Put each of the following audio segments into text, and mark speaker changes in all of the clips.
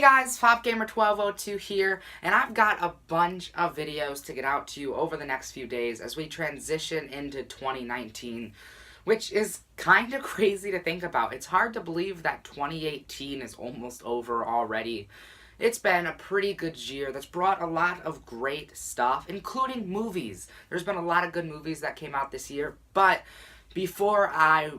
Speaker 1: Hey guys, PopGamer1202 here, and I've got a bunch of videos to get out to you over the next few days as we transition into 2019, which is kind of crazy to think about. It's hard to believe that 2018 is almost over already. It's been a pretty good year that's brought a lot of great stuff, including movies. There's been a lot of good movies that came out this year, but before I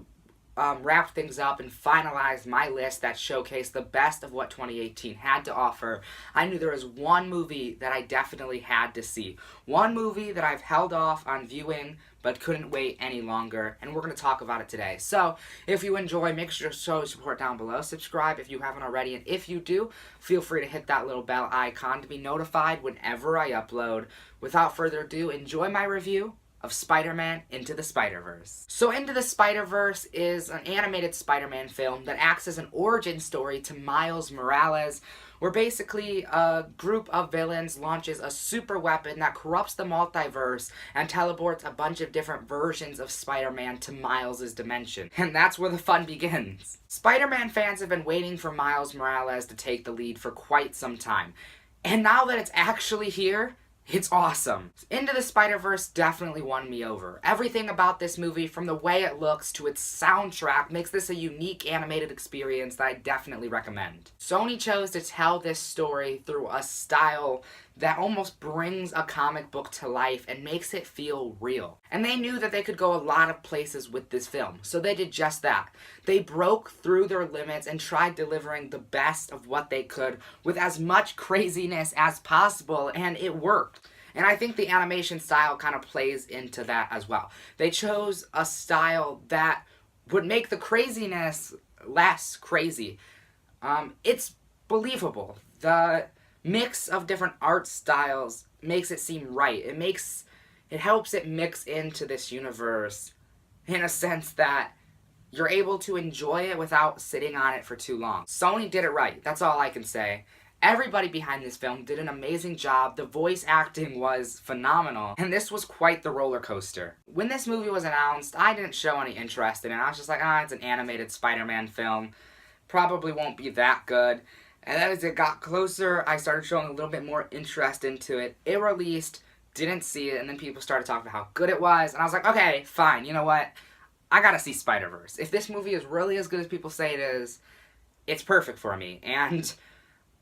Speaker 1: wrap things up and finalize my list that showcased the best of what 2018 had to offer, I knew there was one movie that I definitely had to see. One movie that I've held off on viewing but couldn't wait any longer, and we're going to talk about it today. So, if you enjoy, make sure to show support down below. Subscribe if you haven't already, and if you do, feel free to hit that little bell icon to be notified whenever I upload. Without further ado, enjoy my review of Spider-Man Into the Spiderverse. So Into the Spiderverse is an animated Spider-Man film that acts as an origin story to Miles Morales, where basically a group of villains launches a super weapon that corrupts the multiverse and teleports a bunch of different versions of Spider-Man to Miles' dimension. And that's where the fun begins. Spider-Man fans have been waiting for Miles Morales to take the lead for quite some time. And now that it's actually here, it's awesome. Into the Spiderverse definitely won me over. Everything about this movie, from the way it looks to its soundtrack, makes this a unique animated experience that I definitely recommend. Sony chose to tell this story through a style that almost brings a comic book to life and makes it feel real. And they knew that they could go a lot of places with this film, so they did just that. They broke through their limits and tried delivering the best of what they could with as much craziness as possible, and it worked. And I think the animation style kind of plays into that as well. They chose a style that would make the craziness less crazy. It's believable. The mix of different art styles makes it seem right. It helps it mix into this universe in a sense that you're able to enjoy it without sitting on it for too long. Sony did it right. That's all I can say. Everybody behind this film did an amazing job. The voice acting was phenomenal, and this was quite the roller coaster. When this movie was announced, I didn't show any interest in it. I was just like, it's an animated Spider-Man film. Probably won't be that good. And then as it got closer, I started showing a little bit more interest into it. It released, didn't see it, and then people started talking about how good it was, and I was like, okay, fine, you know what? I gotta see Spider-Verse. If this movie is really as good as people say it is, it's perfect for me, and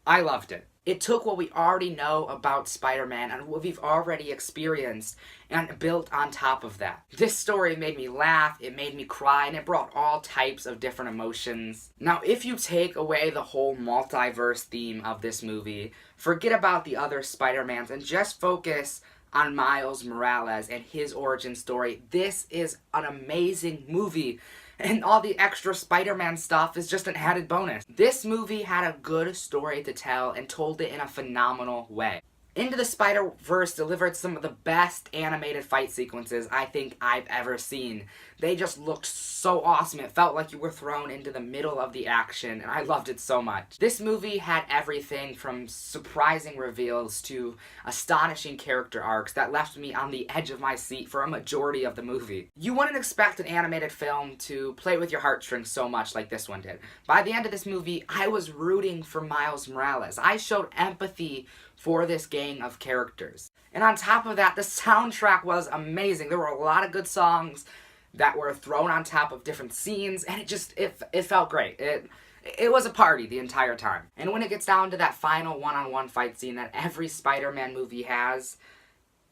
Speaker 1: I loved it. It took what we already know about Spider-Man and what we've already experienced and built on top of that. This story made me laugh, it made me cry, and it brought all types of different emotions. Now, if you take away the whole multiverse theme of this movie, forget about the other Spider-Mans and just focus on Miles Morales and his origin story, this is an amazing movie. And all the extra Spider-Man stuff is just an added bonus. This movie had a good story to tell and told it in a phenomenal way. Into the Spider-Verse delivered some of the best animated fight sequences I think I've ever seen. They just looked so awesome. It felt like you were thrown into the middle of the action, and I loved it so much. This movie had everything from surprising reveals to astonishing character arcs that left me on the edge of my seat for a majority of the movie. You wouldn't expect an animated film to play with your heartstrings so much like this one did. By the end of this movie, I was rooting for Miles Morales. I showed empathy for this gang of characters. And on top of that, the soundtrack was amazing. There were a lot of good songs that were thrown on top of different scenes, and it felt great. It was a party the entire time. And when it gets down to that final one-on-one fight scene that every Spider-Man movie has,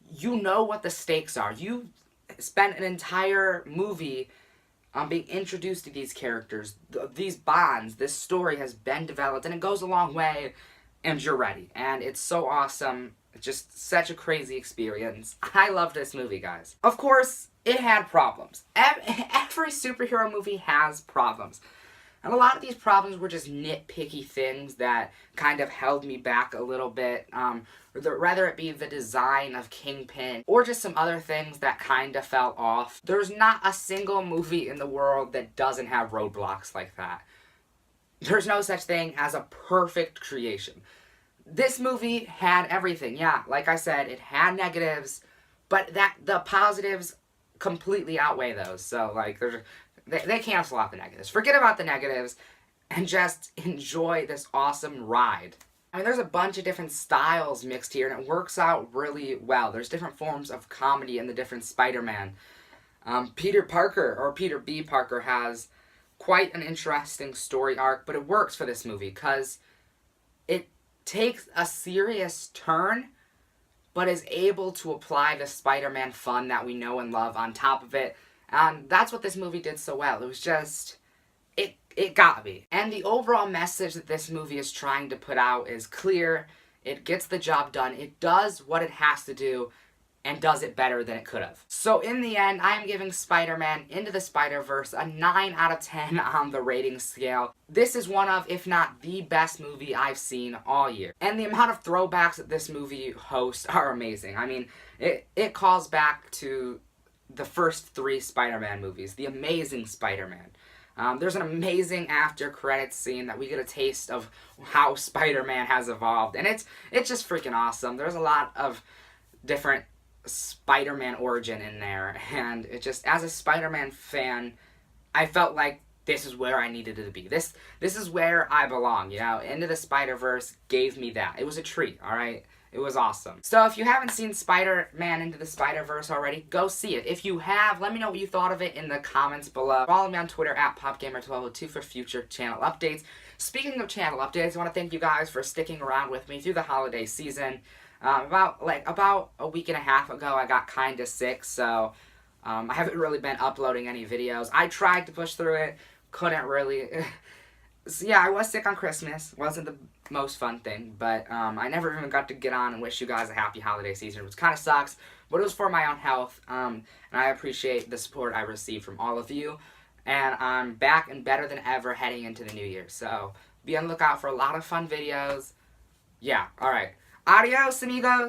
Speaker 1: you know what the stakes are. You spent an entire movie being introduced to these characters, these bonds. This story has been developed, and it goes a long way, and you're ready. And it's so awesome. It's just such a crazy experience. I love this movie, guys. Of course, it had problems. Every superhero movie has problems. And a lot of these problems were just nitpicky things that kind of held me back a little bit. Whether it be the design of Kingpin or just some other things that kind of fell off. There's not a single movie in the world that doesn't have roadblocks like that. There's no such thing as a perfect creation. This movie had everything. Yeah, like I said, it had negatives, but the positives completely outweigh those. So, like, they cancel out the negatives. Forget about the negatives. and just enjoy this awesome ride. I mean, there's a bunch of different styles mixed here, and it works out really well. There's different forms of comedy in the different Spider-Man. Peter Parker, or Peter B. Parker, has quite an interesting story arc, but it works for this movie because it takes a serious turn, but is able to apply the Spider-Man fun that we know and love on top of it. And that's what this movie did so well. It was just, it got me. And the overall message that this movie is trying to put out is clear. It gets the job done. It does what it has to do, and does it better than it could have. So in the end, I am giving Spider-Man Into the Spider-Verse a 9 out of 10 on the rating scale. This is one of, if not the best movie I've seen all year. And the amount of throwbacks that this movie hosts are amazing. I mean, it calls back to the first 3 Spider-Man movies, The Amazing Spider-Man. There's an amazing after-credits scene that we get a taste of how Spider-Man has evolved. And it's just freaking awesome. There's a lot of different Spider-Man origin in there, and it just, as a Spider-Man fan, I felt like this is where I needed it to be. This is where I belong, you know? Into the Spider-Verse gave me that. It was a treat, alright? It was awesome. So if you haven't seen Spider-Man Into the Spider-Verse already, go see it. If you have, let me know what you thought of it in the comments below. Follow me on Twitter at PopGamer1202 for future channel updates. Speaking of channel updates, I want to thank you guys for sticking around with me through the holiday season. About a week and a half ago, I got kinda sick, so I haven't really been uploading any videos. I tried to push through it, couldn't really. So yeah, I was sick on Christmas. Wasn't the most fun thing, but I never even got to get on and wish you guys a happy holiday season, which kind of sucks, but it was for my own health, and I appreciate the support I received from all of you, and I'm back and better than ever heading into the new year, so be on the lookout for a lot of fun videos. Yeah, alright. Adios, amigos!